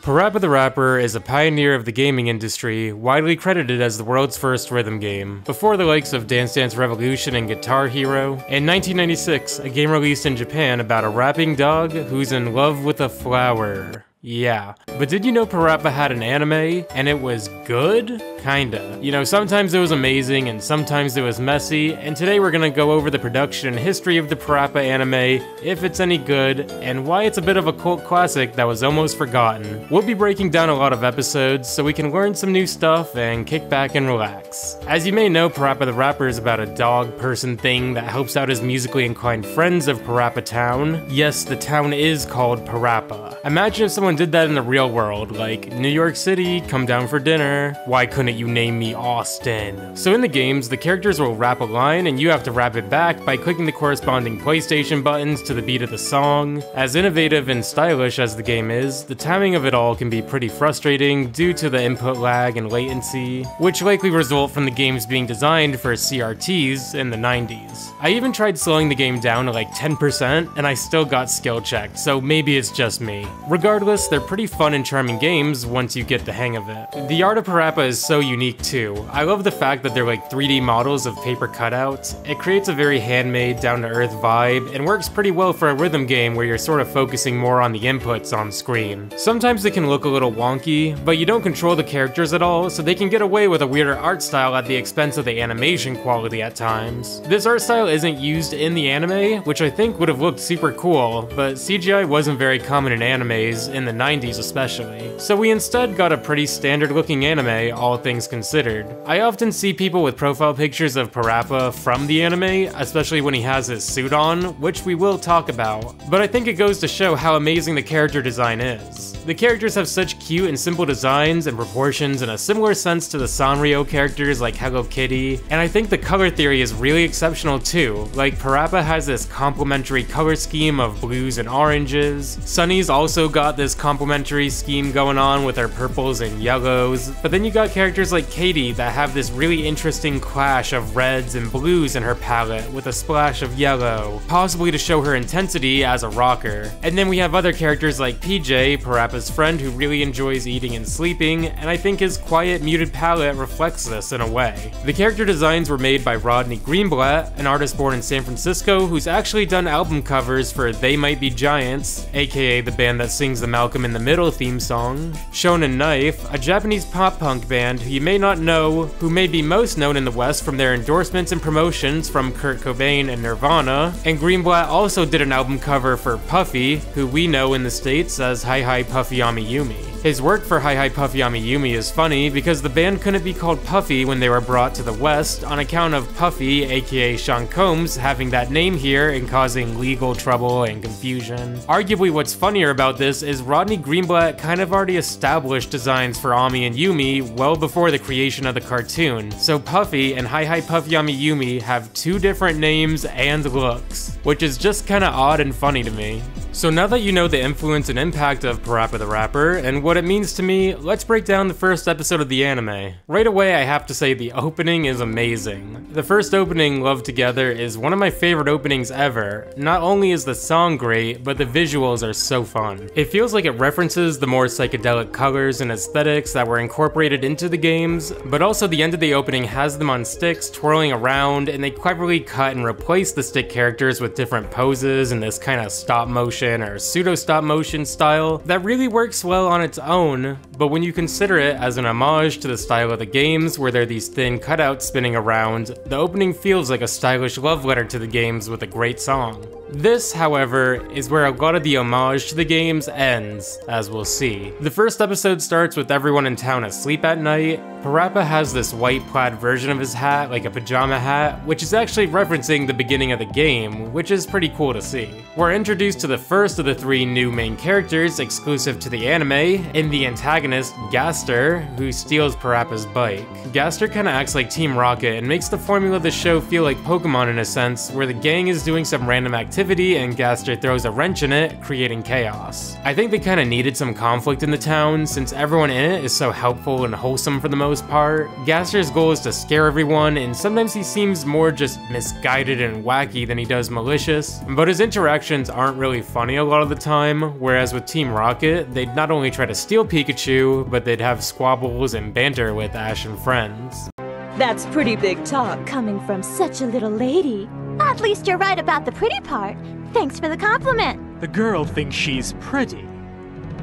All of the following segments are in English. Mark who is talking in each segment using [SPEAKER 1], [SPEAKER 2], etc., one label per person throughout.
[SPEAKER 1] Parappa the Rapper is a pioneer of the gaming industry, widely credited as the world's first rhythm game, before the likes of Dance Dance Revolution and Guitar Hero. In 1996, a game released in Japan about a rapping dog who's in love with a flower. Yeah. But did you know Parappa had an anime, and it was good? Kinda. You know, sometimes it was amazing, and sometimes it was messy, and today we're gonna go over the production and history of the Parappa anime, if it's any good, and why it's a bit of a cult classic that was almost forgotten. We'll be breaking down a lot of episodes, so we can learn some new stuff and kick back and relax. As you may know, Parappa the Rapper is about a dog-person thing that helps out his musically inclined friends of Parappa Town. Yes, the town is called Parappa. Imagine if someone did that in the real world, like, New York City, come down for dinner. Why couldn't you name me Austin? So in the games, the characters will rap a line and you have to rap it back by clicking the corresponding PlayStation buttons to the beat of the song. As innovative and stylish as the game is, the timing of it all can be pretty frustrating due to the input lag and latency, which likely result from the games being designed for CRTs in the 90s. I even tried slowing the game down to like 10% and I still got skill checked, so maybe it's just me. Regardless, they're pretty fun and charming games once you get the hang of it. The art of Parappa is so unique too. I love the fact that they're like 3D models of paper cutouts. It creates a very handmade, down-to-earth vibe and works pretty well for a rhythm game where you're sort of focusing more on the inputs on screen. Sometimes it can look a little wonky, but you don't control the characters at all, so they can get away with a weirder art style at the expense of the animation quality at times. This art style isn't used in the anime, which I think would have looked super cool, but CGI wasn't very common in animes, in the 90s especially. So we instead got a pretty standard looking anime, all things considered. I often see people with profile pictures of Parappa from the anime, especially when he has his suit on, which we will talk about, but I think it goes to show how amazing the character design is. The characters have such cute and simple designs and proportions in a similar sense to the Sanrio characters like Hello Kitty, and I think the color theory is really exceptional too. Like, Parappa has this complementary color scheme of blues and oranges. Sunny's also got this complementary scheme going on with her purples and yellows, but then you got characters like Katie that have this really interesting clash of reds and blues in her palette with a splash of yellow, possibly to show her intensity as a rocker. And then we have other characters like PJ, Parappa's friend who really enjoys eating and sleeping, and I think his quiet, muted palette reflects this in a way. The character designs were made by Rodney Greenblatt, an artist born in San Francisco who's actually done album covers for They Might Be Giants, aka the band that sings the Malcolm in the Middle theme song, Shonen Knife, a Japanese pop-punk band who you may not know, who may be most known in the West from their endorsements and promotions from Kurt Cobain and Nirvana, and Greenblatt also did an album cover for Puffy, who we know in the States as Hi Hi Puffy Amiyumi. His work for Hi Hi Puffy Amiyumi is funny because the band couldn't be called Puffy when they were brought to the West on account of Puffy, aka Sean Combs, having that name here and causing legal trouble and confusion. Arguably what's funnier about this is Rodney Greenblatt kind of already established designs for Ami and Yumi well before the creation of the cartoon, so Puffy and Hi Hi Puffy Amiyumi have two different names and looks, which is just kinda odd and funny to me. So now that you know the influence and impact of Parappa the Rapper and what it means to me, let's break down the first episode of the anime. Right away I have to say the opening is amazing. The first opening, Love Together, is one of my favorite openings ever. Not only is the song great, but the visuals are so fun. It feels like it references the more psychedelic colors and aesthetics that were incorporated into the games, but also the end of the opening has them on sticks twirling around, and they cleverly cut and replace the stick characters with different poses in this kind of stop motion or pseudo stop motion style that really works well on its own, but when you consider it as an homage to the style of the games where there are these thin cutouts spinning around, the opening feels like a stylish love letter to the games with a great song. This, however, is where a lot of the homage to the games ends, as we'll see. The first episode starts with everyone in town asleep at night. Parappa has this white plaid version of his hat, like a pajama hat, which is actually referencing the beginning of the game, which is pretty cool to see. We're introduced to the first of the three new main characters exclusive to the anime, in the antagonist, Gaster, who steals Parappa's bike. Gaster kinda acts like Team Rocket and makes the formula of the show feel like Pokemon in a sense, where the gang is doing some random activity and Gaster throws a wrench in it, creating chaos. I think they kinda needed some conflict in the town, since everyone in it is so helpful and wholesome for the most most part. Gaster's goal is to scare everyone, and sometimes he seems more just misguided and wacky than he does malicious, but his interactions aren't really funny a lot of the time, whereas with Team Rocket, they'd not only try to steal Pikachu, but they'd have squabbles and banter with Ash and friends.
[SPEAKER 2] That's pretty big talk coming from such a little lady.
[SPEAKER 3] At least you're right about the pretty part. Thanks for the compliment.
[SPEAKER 4] The girl thinks she's pretty.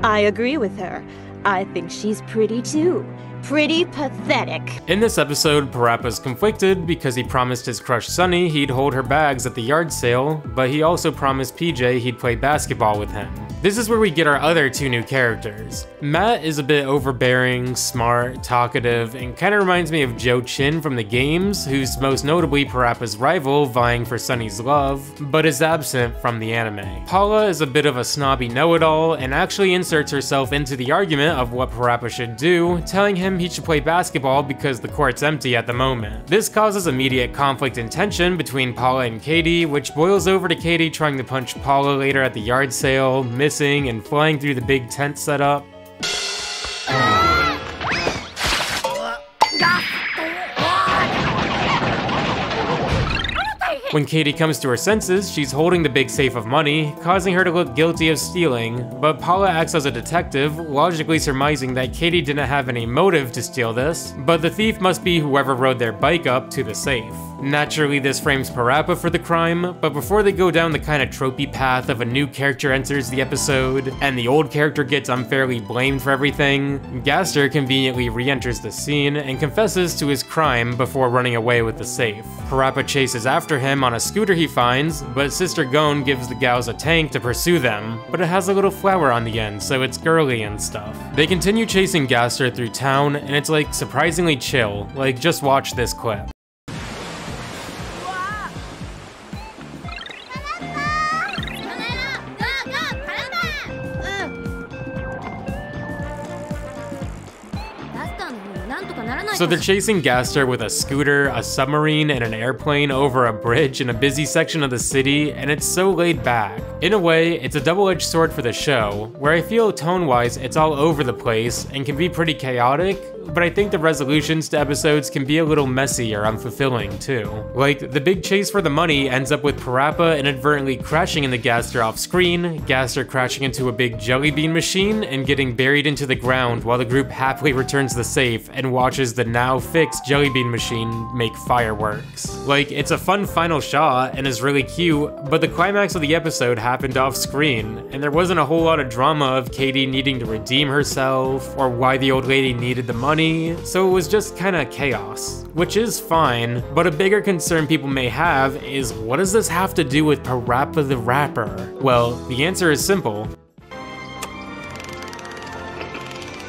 [SPEAKER 2] I agree with her. I think she's pretty too. Pretty pathetic.
[SPEAKER 1] In this episode, Parappa's conflicted because he promised his crush Sunny he'd hold her bags at the yard sale, but he also promised PJ he'd play basketball with him. This is where we get our other two new characters. Matt is a bit overbearing, smart, talkative, and kinda reminds me of Joe Chin from the games, who's most notably Parappa's rival vying for Sunny's love, but is absent from the anime. Paula is a bit of a snobby know-it-all and actually inserts herself into the argument of what Parappa should do, telling him he should play basketball because the court's empty at the moment. This causes immediate conflict and tension between Paula and Katie, which boils over to Katie trying to punch Paula later at the yard sale, missing and flying through the big tent setup. When Katie comes to her senses, she's holding the big safe of money, causing her to look guilty of stealing, but Paula acts as a detective, logically surmising that Katie didn't have any motive to steal this, but the thief must be whoever rode their bike up to the safe. Naturally, this frames Parappa for the crime, but before they go down the kind of tropey path of a new character enters the episode, and the old character gets unfairly blamed for everything, Gaster conveniently re-enters the scene and confesses to his crime before running away with the safe. Parappa chases after him on a scooter he finds, but Sister Gon gives the gals a tank to pursue them, but it has a little flower on the end, so it's girly and stuff. They continue chasing Gaster through town, and it's like surprisingly chill, like just watch this clip. So they're chasing Gaster with a scooter, a submarine, and an airplane over a bridge in a busy section of the city, and it's so laid back. In a way, it's a double-edged sword for the show, where I feel tone-wise it's all over the place and can be pretty chaotic, but I think the resolutions to episodes can be a little messy or unfulfilling too. Like, the big chase for the money ends up with Parappa inadvertently crashing into Gaster off screen, Gaster crashing into a big jelly bean machine and getting buried into the ground while the group happily returns the safe and watches the now fixed jelly bean machine make fireworks. Like, it's a fun final shot and is really cute, but the climax of the episode happened off screen, and there wasn't a whole lot of drama of Katie needing to redeem herself or why the old lady needed the money, so it was just kinda chaos. Which is fine, but a bigger concern people may have is, what does this have to do with Parappa the Rapper? Well, the answer is simple.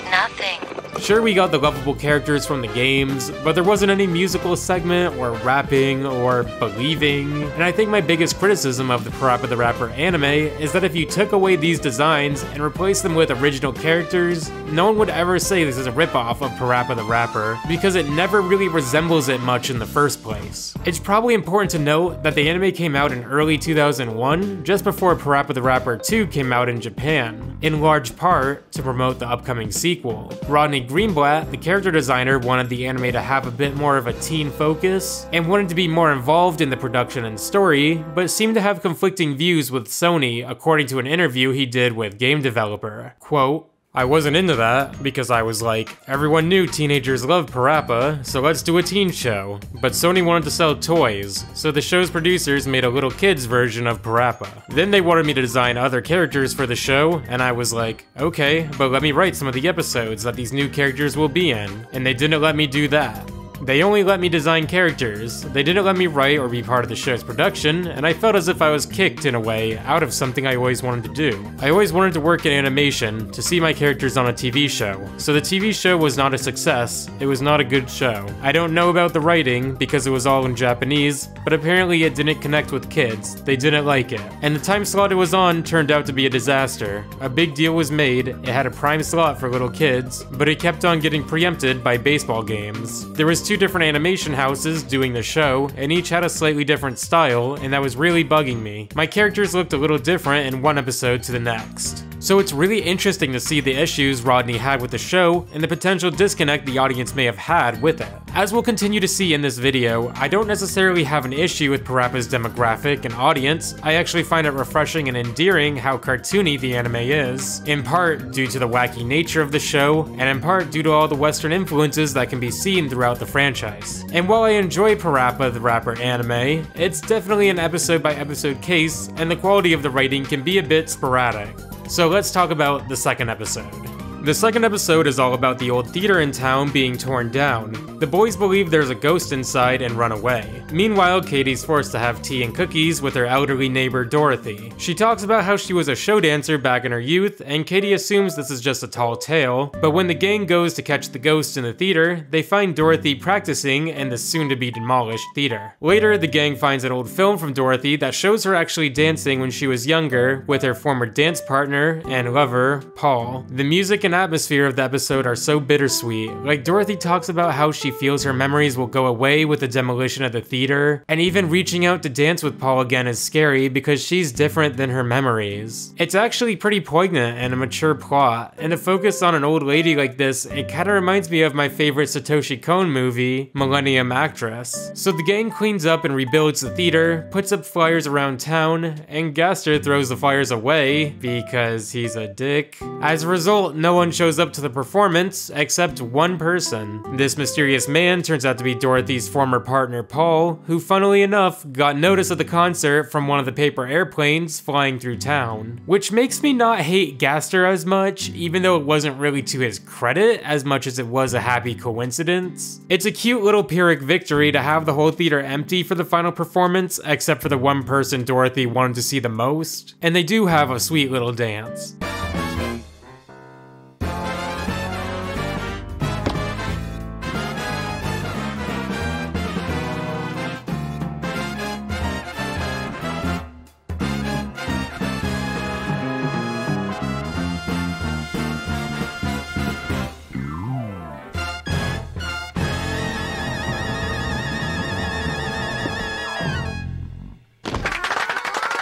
[SPEAKER 3] Nothing.
[SPEAKER 1] Sure, we got the lovable characters from the games, but there wasn't any musical segment or rapping or believing, and I think my biggest criticism of the Parappa the Rapper anime is that if you took away these designs and replaced them with original characters, no one would ever say this is a ripoff of Parappa the Rapper, because it never really resembles it much in the first place. It's probably important to note that the anime came out in early 2001, just before Parappa the Rapper 2 came out in Japan, in large part to promote the upcoming sequel. Rodney Greenblatt, the character designer, wanted the anime to have a bit more of a teen focus, and wanted to be more involved in the production and story, but seemed to have conflicting views with Sony, according to an interview he did with Game Developer. Quote, "I wasn't into that, because I was like, everyone knew teenagers loved Parappa, so let's do a teen show. But Sony wanted to sell toys, so the show's producers made a little kid's version of Parappa. Then they wanted me to design other characters for the show, and I was like, okay, but let me write some of the episodes that these new characters will be in. And they didn't let me do that. They only let me design characters, they didn't let me write or be part of the show's production, and I felt as if I was kicked, in a way, out of something I always wanted to do. I always wanted to work in animation, to see my characters on a TV show. So the TV show was not a success, it was not a good show. I don't know about the writing, because it was all in Japanese, but apparently it didn't connect with kids, they didn't like it. And the time slot it was on turned out to be a disaster. A big deal was made, it had a prime slot for little kids, but it kept on getting preempted by baseball games. There was two different animation houses doing the show, and each had a slightly different style, and that was really bugging me. My characters looked a little different in one episode to the next. So it's really interesting to see the issues Rodney had with the show and the potential disconnect the audience may have had with it. As we'll continue to see in this video, I don't necessarily have an issue with Parappa's demographic and audience. I actually find it refreshing and endearing how cartoony the anime is, in part due to the wacky nature of the show, and in part due to all the Western influences that can be seen throughout the franchise. And while I enjoy Parappa the Rapper anime, it's definitely an episode by episode case, and the quality of the writing can be a bit sporadic. So let's talk about the second episode. The second episode is all about the old theater in town being torn down. The boys believe there's a ghost inside and run away. Meanwhile, Katie's forced to have tea and cookies with her elderly neighbor Dorothy. She talks about how she was a show dancer back in her youth, and Katie assumes this is just a tall tale, but when the gang goes to catch the ghost in the theater, they find Dorothy practicing in the soon-to-be demolished theater. Later, the gang finds an old film from Dorothy that shows her actually dancing when she was younger with her former dance partner and lover, Paul. The music and atmosphere of the episode are so bittersweet. Like, Dorothy talks about how she feels her memories will go away with the demolition of the theater, and even reaching out to dance with Paul again is scary because she's different than her memories. It's actually pretty poignant and a mature plot, and to focus on an old lady like this, it kinda reminds me of my favorite Satoshi Kon movie, Millennium Actress. So the gang cleans up and rebuilds the theater, puts up flyers around town, and Gaster throws the flyers away because he's a dick. As a result, no one shows up to the performance except one person. This mysterious man turns out to be Dorothy's former partner Paul, who funnily enough got notice of the concert from one of the paper airplanes flying through town. Which makes me not hate Gaster as much, even though it wasn't really to his credit as much as it was a happy coincidence. It's a cute little Pyrrhic victory to have the whole theater empty for the final performance, except for the one person Dorothy wanted to see the most, and they do have a sweet little dance.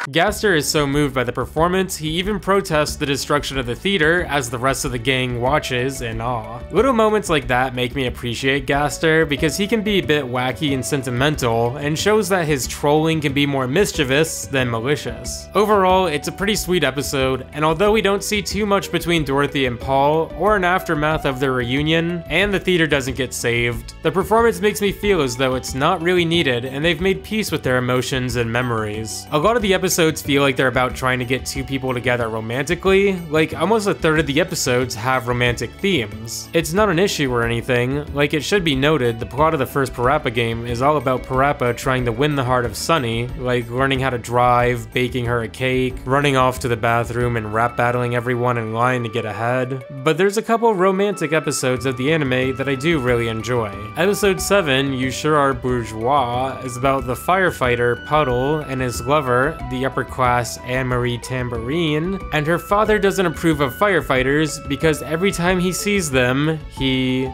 [SPEAKER 1] Gaster is so moved by the performance, he even protests the destruction of the theater as the rest of the gang watches in awe. Little moments like that make me appreciate Gaster because he can be a bit wacky and sentimental and shows that his trolling can be more mischievous than malicious. Overall, it's a pretty sweet episode, and although we don't see too much between Dorothy and Paul or an aftermath of their reunion, and the theater doesn't get saved, the performance makes me feel as though it's not really needed and they've made peace with their emotions and memories. A lot of the episodes feel like they're about trying to get two people together romantically, like almost a third of the episodes have romantic themes. It's not an issue or anything, like it should be noted the plot of the first Parappa game is all about Parappa trying to win the heart of Sunny, like learning how to drive, baking her a cake, running off to the bathroom and rap battling everyone in line to get ahead. But there's a couple romantic episodes of the anime that I do really enjoy. Episode 7, You Sure Are Bourgeois, is about the firefighter Puddle and his lover, the upper class Anne-Marie Tambourine, and her father doesn't approve of firefighters because every time he sees them, he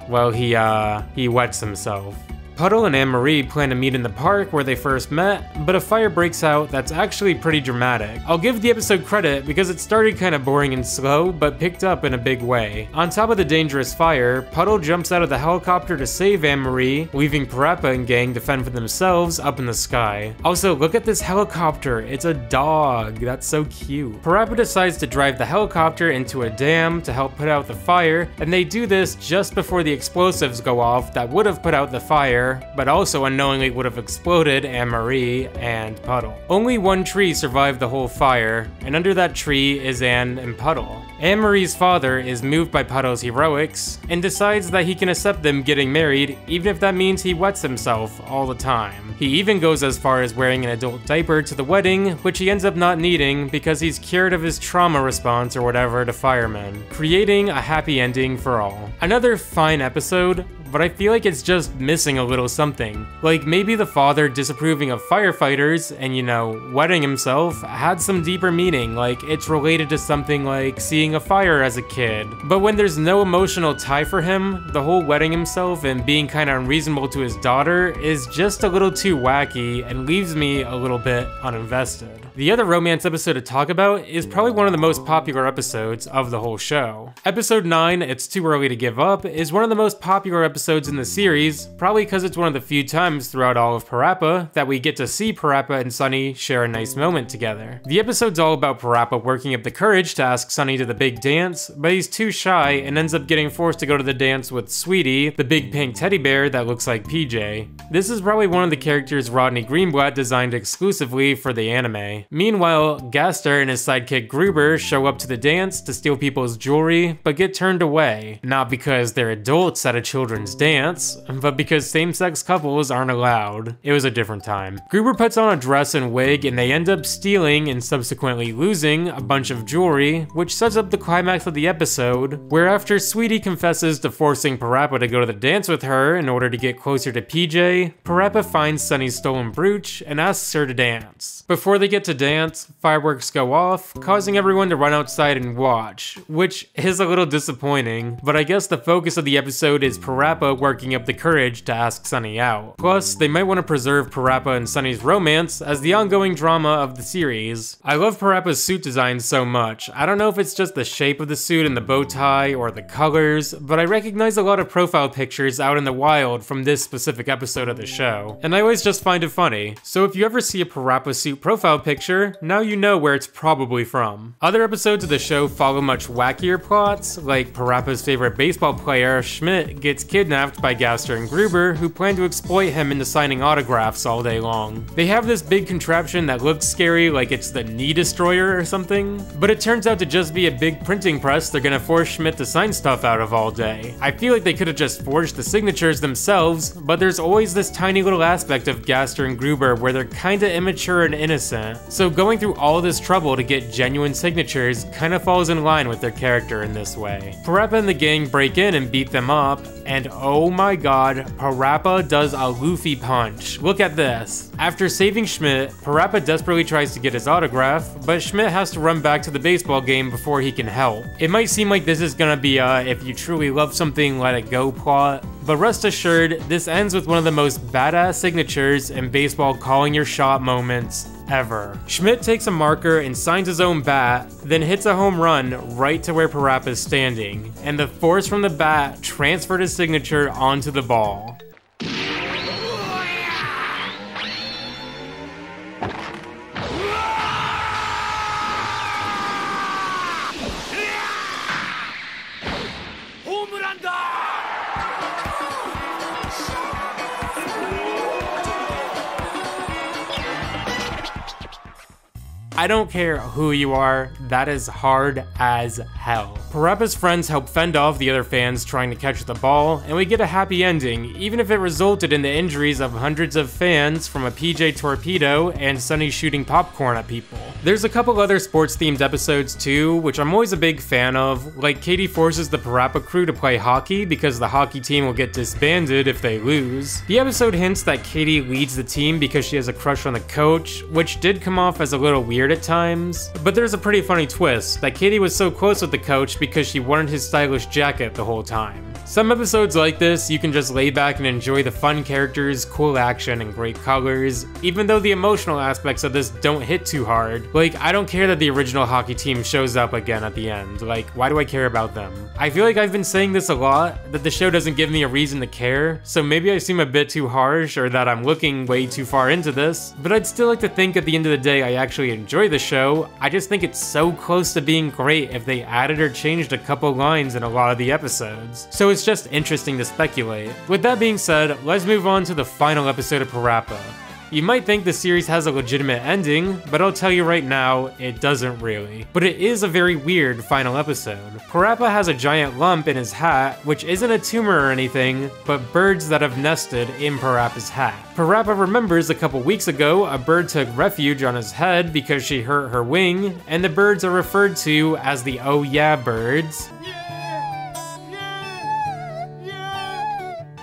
[SPEAKER 1] wets himself. Puddle and Anne-Marie plan to meet in the park where they first met, but a fire breaks out that's actually pretty dramatic. I'll give the episode credit because it started kind of boring and slow, but picked up in a big way. On top of the dangerous fire, Puddle jumps out of the helicopter to save Anne-Marie, leaving Parappa and gang to fend for themselves up in the sky. Also, look at this helicopter, it's a dog, that's so cute. Parappa decides to drive the helicopter into a dam to help put out the fire, and they do this just before the explosives go off that would have put out the fire, but also unknowingly would have exploded Anne-Marie and Puddle. Only one tree survived the whole fire, and under that tree is Anne and Puddle. Anne-Marie's father is moved by Puddle's heroics, and decides that he can accept them getting married, even if that means he wets himself all the time. He even goes as far as wearing an adult diaper to the wedding, which he ends up not needing because he's cured of his trauma response or whatever to firemen, creating a happy ending for all. Another fine episode, but I feel like it's just missing a little something. Like maybe the father disapproving of firefighters and, you know, wetting himself had some deeper meaning, like it's related to something like seeing a fire as a kid. But when there's no emotional tie for him, the whole wetting himself and being kind of unreasonable to his daughter is just a little too wacky and leaves me a little bit uninvested. The other romance episode to talk about is probably one of the most popular episodes of the whole show. Episode 9, It's Too Early to Give Up, is one of the most popular episodes in the series, probably because it's one of the few times throughout all of Parappa that we get to see Parappa and Sunny share a nice moment together. The episode's all about Parappa working up the courage to ask Sunny to the big dance, but he's too shy and ends up getting forced to go to the dance with Sweetie, the big pink teddy bear that looks like PJ. This is probably one of the characters Rodney Greenblatt designed exclusively for the anime. Meanwhile, Gaster and his sidekick Gruber show up to the dance to steal people's jewelry, but get turned away. Not because they're adults at a children's dance, but because same-sex couples aren't allowed. It was a different time. Gruber puts on a dress and wig, and they end up stealing and subsequently losing a bunch of jewelry, which sets up the climax of the episode, where after Sweetie confesses to forcing Parappa to go to the dance with her in order to get closer to PJ, Parappa finds Sunny's stolen brooch and asks her to dance. Before they get to dance, fireworks go off, causing everyone to run outside and watch, which is a little disappointing, but I guess the focus of the episode is Parappa working up the courage to ask Sunny out. Plus, they might want to preserve Parappa and Sunny's romance as the ongoing drama of the series. I love Parappa's suit design so much. I don't know if it's just the shape of the suit and the bow tie or the colors, but I recognize a lot of profile pictures out in the wild from this specific episode of the show, and I always just find it funny. So if you ever see a Parappa suit profile picture, now you know where it's probably from. Other episodes of the show follow much wackier plots, like Parappa's favorite baseball player, Schmidt, gets kidnapped by Gaster and Gruber, who plan to exploit him into signing autographs all day long. They have this big contraption that looks scary, like it's the Knee Destroyer or something, but it turns out to just be a big printing press they're gonna force Schmidt to sign stuff out of all day. I feel like they could have just forged the signatures themselves, but there's always this tiny little aspect of Gaster and Gruber where they're kinda immature and innocent, so going through all this trouble to get genuine signatures kinda falls in line with their character in this way. Parappa and the gang break in and beat them up, and oh my god, Parappa does a Luffy punch. Look at this. After saving Schmidt, Parappa desperately tries to get his autograph, but Schmidt has to run back to the baseball game before he can help. It might seem like this is gonna be a if you truly love something, let it go plot, but rest assured, this ends with one of the most badass signatures and baseball calling your shot moments ever. Schmidt takes a marker and signs his own bat, then hits a home run right to where Parappa is standing, and the force from the bat transferred his signature onto the ball. I don't care who you are, that is hard as hell. Parappa's friends help fend off the other fans trying to catch the ball, and we get a happy ending, even if it resulted in the injuries of hundreds of fans from a PJ torpedo and Sunny shooting popcorn at people. There's a couple other sports-themed episodes too, which I'm always a big fan of, like Katie forces the Parappa crew to play hockey because the hockey team will get disbanded if they lose. The episode hints that Katie leads the team because she has a crush on the coach, which did come off as a little weird at times, but there's a pretty funny twist that Katie was so close with the coach because she wanted his stylish jacket the whole time. Some episodes like this, you can just lay back and enjoy the fun characters, cool action, and great colors, even though the emotional aspects of this don't hit too hard. Like, I don't care that the original hockey team shows up again at the end. Like, why do I care about them? I feel like I've been saying this a lot, that the show doesn't give me a reason to care, so maybe I seem a bit too harsh or that I'm looking way too far into this, but I'd still like to think at the end of the day I actually enjoy the show. I just think it's so close to being great if they added or changed a couple lines in a lot of the episodes. So it's just interesting to speculate. With that being said, let's move on to the final episode of Parappa. You might think the series has a legitimate ending, but I'll tell you right now, it doesn't really. But it is a very weird final episode. Parappa has a giant lump in his hat, which isn't a tumor or anything, but birds that have nested in Parappa's hat. Parappa remembers a couple weeks ago, a bird took refuge on his head because she hurt her wing, and the birds are referred to as the Oh Yeah birds.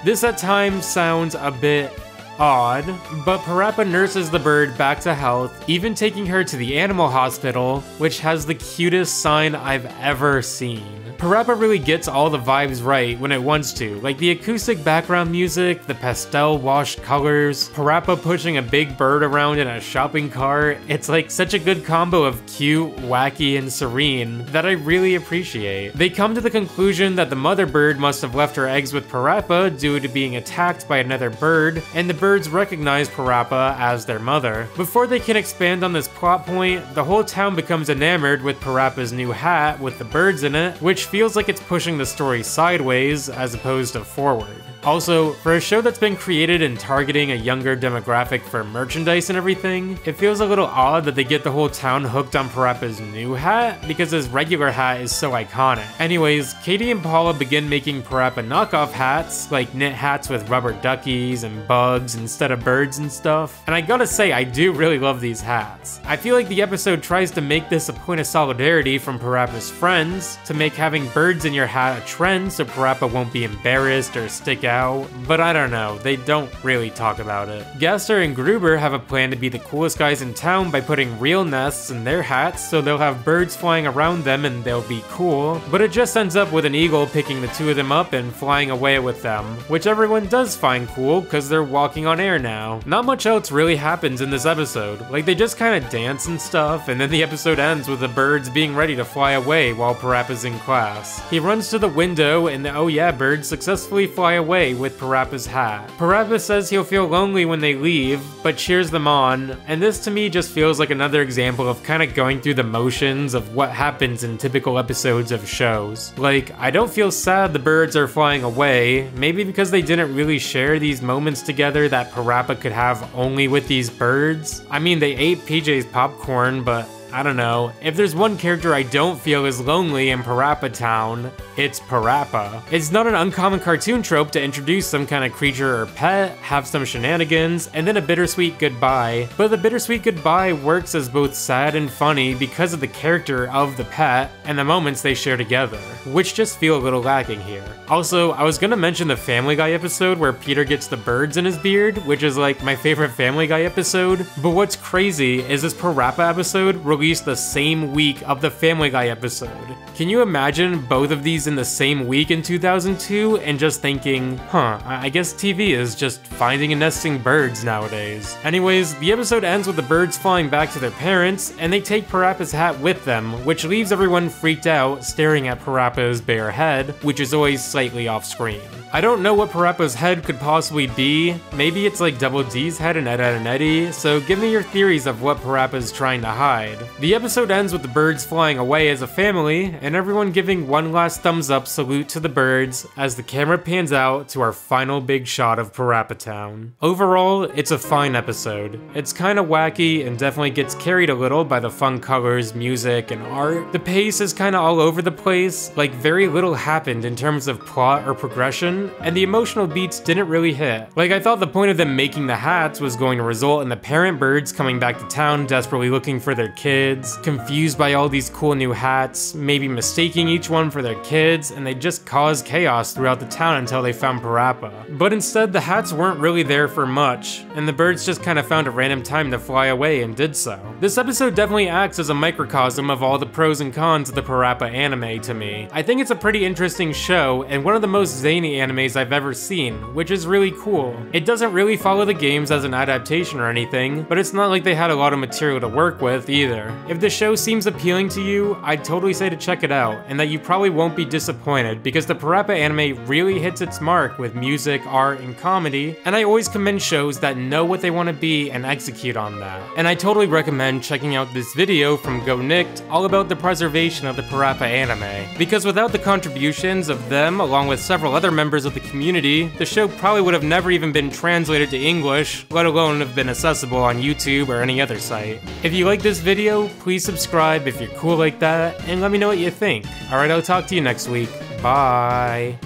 [SPEAKER 1] This at times sounds a bit odd, but Parappa nurses the bird back to health, even taking her to the animal hospital, which has the cutest sign I've ever seen. Parappa really gets all the vibes right when it wants to, like the acoustic background music, the pastel washed colors, Parappa pushing a big bird around in a shopping cart. It's like such a good combo of cute, wacky, and serene that I really appreciate. They come to the conclusion that the mother bird must have left her eggs with Parappa due to being attacked by another bird, and the birds recognize Parappa as their mother. Before they can expand on this plot point, the whole town becomes enamored with Parappa's new hat with the birds in it, which feels like it's pushing the story sideways as opposed to forward. Also, for a show that's been created and targeting a younger demographic for merchandise and everything, it feels a little odd that they get the whole town hooked on Parappa's new hat because his regular hat is so iconic. Anyways, Katie and Paula begin making Parappa knockoff hats, like knit hats with rubber duckies and bugs instead of birds and stuff, and I gotta say, I do really love these hats. I feel like the episode tries to make this a point of solidarity from Parappa's friends, to make having birds in your hat a trend so Parappa won't be embarrassed or stick out, but I don't know, they don't really talk about it. Gaster and Gruber have a plan to be the coolest guys in town by putting real nests in their hats so they'll have birds flying around them and they'll be cool, but it just ends up with an eagle picking the two of them up and flying away with them, which everyone does find cool because they're walking on air now. Not much else really happens in this episode, like they just kind of dance and stuff, and then the episode ends with the birds being ready to fly away while Parappa's in class. He runs to the window and the oh yeah birds successfully fly away with Parappa's hat. Parappa says he'll feel lonely when they leave, but cheers them on, and this to me just feels like another example of kind of going through the motions of what happens in typical episodes of shows. Like, I don't feel sad the birds are flying away, maybe because they didn't really share these moments together that Parappa could have only with these birds. I mean, they ate PJ's popcorn, but I don't know. If there's one character I don't feel is lonely in Parappa Town, it's Parappa. It's not an uncommon cartoon trope to introduce some kind of creature or pet, have some shenanigans, and then a bittersweet goodbye. But the bittersweet goodbye works as both sad and funny because of the character of the pet and the moments they share together, which just feel a little lacking here. Also, I was gonna mention the Family Guy episode where Peter gets the birds in his beard, which is like my favorite Family Guy episode, but what's crazy is this Parappa episode released the same week of the Family Guy episode. Can you imagine both of these in the same week in 2002 and just thinking, I guess TV is just finding and nesting birds nowadays. Anyways, the episode ends with the birds flying back to their parents, and they take Parappa's hat with them, which leaves everyone freaked out, staring at Parappa's bare head, which is always slightly off screen. I don't know what Parappa's head could possibly be. Maybe it's like Double D's head in Ed, Edd n Eddy, so give me your theories of what Parappa's trying to hide. The episode ends with the birds flying away as a family, and everyone giving one last thumbs up salute to the birds as the camera pans out to our final big shot of Parappa Town. Overall, it's a fine episode. It's kinda wacky and definitely gets carried a little by the fun colors, music, and art. The pace is kinda all over the place, like very little happened in terms of plot or progression, and the emotional beats didn't really hit. Like, I thought the point of them making the hats was going to result in the parent birds coming back to town desperately looking for their kids, confused by all these cool new hats, maybe mistaking each one for their kids, and they just caused chaos throughout the town until they found Parappa. But instead, the hats weren't really there for much, and the birds just kind of found a random time to fly away and did so. This episode definitely acts as a microcosm of all the pros and cons of the Parappa anime to me. I think it's a pretty interesting show, and one of the most zany animes I've ever seen, which is really cool. It doesn't really follow the games as an adaptation or anything, but it's not like they had a lot of material to work with either. If the show seems appealing to you, I'd totally say to check it out, and that you probably won't be disappointed because the Parappa anime really hits its mark with music, art, and comedy, and I always commend shows that know what they want to be and execute on that. And I totally recommend checking out this video from GoNicked all about the preservation of the Parappa anime, because without the contributions of them along with several other members of the community, the show probably would have never even been translated to English, let alone have been accessible on YouTube or any other site. If you like this video, please subscribe if you're cool like that, and let me know what you think. Alright, I'll talk to you next week. Bye!